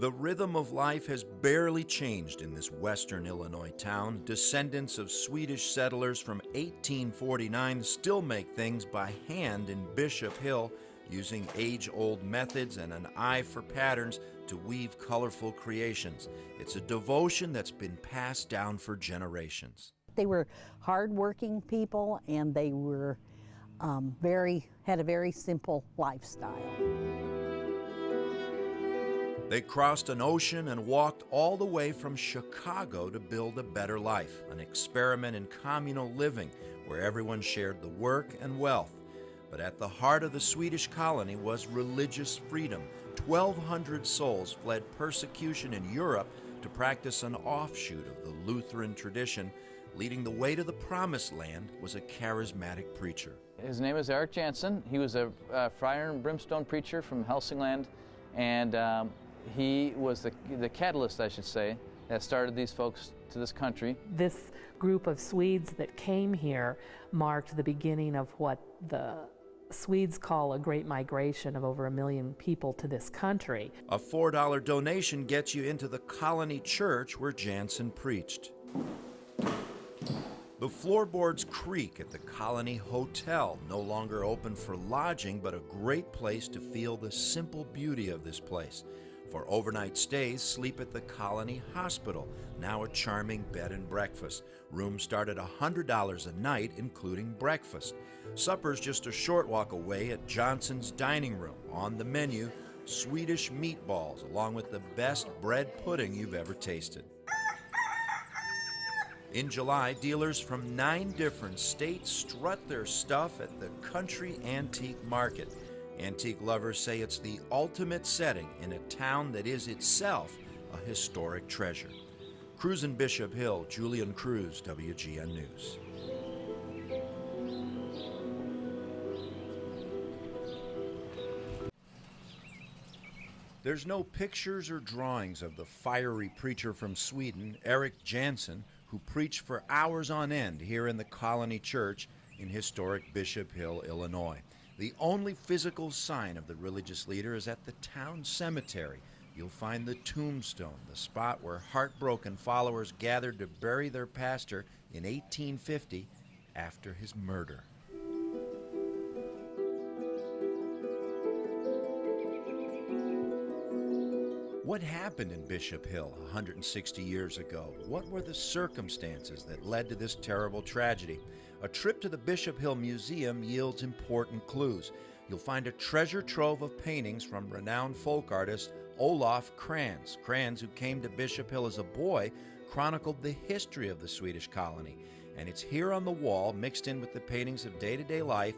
The rhythm of life has barely changed in this western Illinois town. Descendants of Swedish settlers from 1849 still make things by hand in Bishop Hill, using age-old methods and an eye for patterns to weave colorful creations. It's a devotion that's been passed down for generations. They were hard-working people, and they were had a very simple lifestyle. They crossed an ocean and walked all the way from Chicago to build a better life, an experiment in communal living where everyone shared the work and wealth. But at the heart of the Swedish colony was religious freedom. 1,200 souls fled persecution in Europe to practice an offshoot of the Lutheran tradition. Leading the way to the Promised Land was a charismatic preacher. His name is Eric Jansen. He was a fire and brimstone preacher from Hälsingland, and he was the catalyst, I should say, that started these folks to this country. This group of Swedes that came here marked the beginning of what the Swedes call a great migration of over 1 million people to this country. A $4 donation gets you into the colony church where Jansen preached. The floorboards creak at the Colony Hotel, no longer open for lodging, but a great place to feel the simple beauty of this place. For overnight stays, sleep at the Colony Hospital, now a charming bed and breakfast. Rooms start at $100 a night, including breakfast. Supper's just a short walk away at Johnson's Dining Room. On the menu, Swedish meatballs, along with the best bread pudding you've ever tasted. In July, dealers from 9 different states strut their stuff at the Country Antique Market. Antique lovers say it's the ultimate setting in a town that is itself a historic treasure. Cruisin Bishop Hill, Julian Cruz, WGN News. There's no pictures or drawings of the fiery preacher from Sweden, Eric Jansen, who preached for hours on end here in the Colony Church in historic Bishop Hill, Illinois. The only physical sign of the religious leader is at the town cemetery. You'll find the tombstone, the spot where heartbroken followers gathered to bury their pastor in 1850 after his murder. What happened in Bishop Hill 160 years ago? What were the circumstances that led to this terrible tragedy? A trip to the Bishop Hill Museum yields important clues. You'll find a treasure trove of paintings from renowned folk artist Olof Krantz. Krantz, who came to Bishop Hill as a boy, chronicled the history of the Swedish colony. And it's here on the wall, mixed in with the paintings of day-to-day life,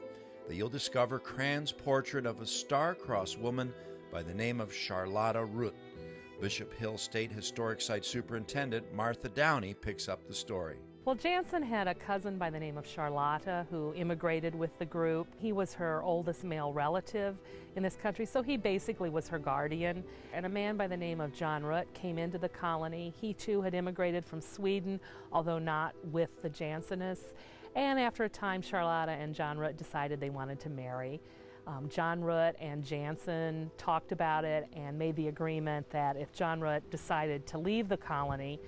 that you'll discover Krantz's portrait of a star-crossed woman by the name of Charlotta Ruth. Bishop Hill State Historic Site Superintendent Martha Downey picks up the story. Well, Jansen had a cousin by the name of Charlotta who immigrated with the group. He was her oldest male relative in this country, so he basically was her guardian. And a man by the name of John Ruth came into the colony. He too had immigrated from Sweden, although not with the Jansenists. And after a time, Charlotta and John Ruth decided they wanted to marry. John Ruth and Jansen talked about it and made the agreement that if John Ruth decided to leave the colony,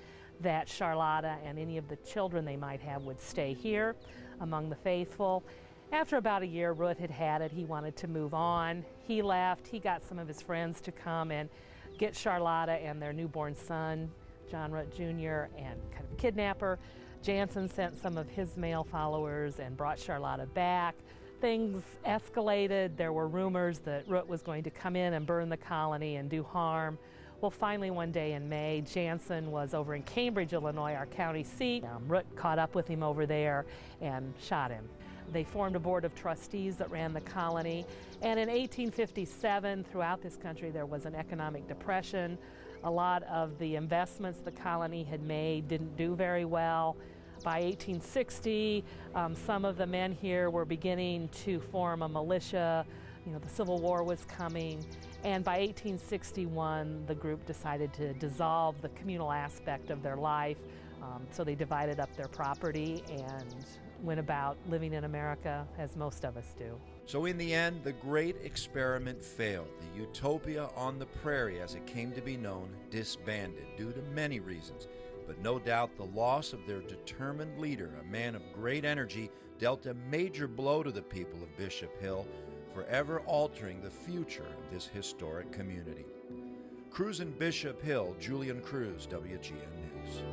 that Charlotta and any of the children they might have would stay here among the faithful. After about a year, Ruth had had it. He wanted to move on. He left. He got some of his friends to come and get Charlotta and their newborn son, John Ruth Jr., and kind of kidnap her. Jansen sent some of his male followers and brought Charlotta back. Things escalated. There were rumors that Ruth was going to come in and burn the colony and do harm. Well, finally one day in May, Jansen was over in Cambridge, Illinois, our county seat. Ruth caught up with him over there and shot him. They formed a board of trustees that ran the colony. And in 1857, throughout this country, there was an economic depression. A lot of the investments the colony had made didn't do very well. By 1860, some of the men here were beginning to form a militia. You know, the Civil War was coming. And by 1861, the group decided to dissolve the communal aspect of their life So they divided up their property and went about living in America as most of us do. So in the end, the great experiment failed. The utopia on the prairie, as it came to be known, disbanded due to many reasons. But no doubt the loss of their determined leader, a man of great energy, dealt a major blow to the people of Bishop Hill, forever altering the future of this historic community. Cruisin' Bishop Hill, Julian Cruz, WGN News.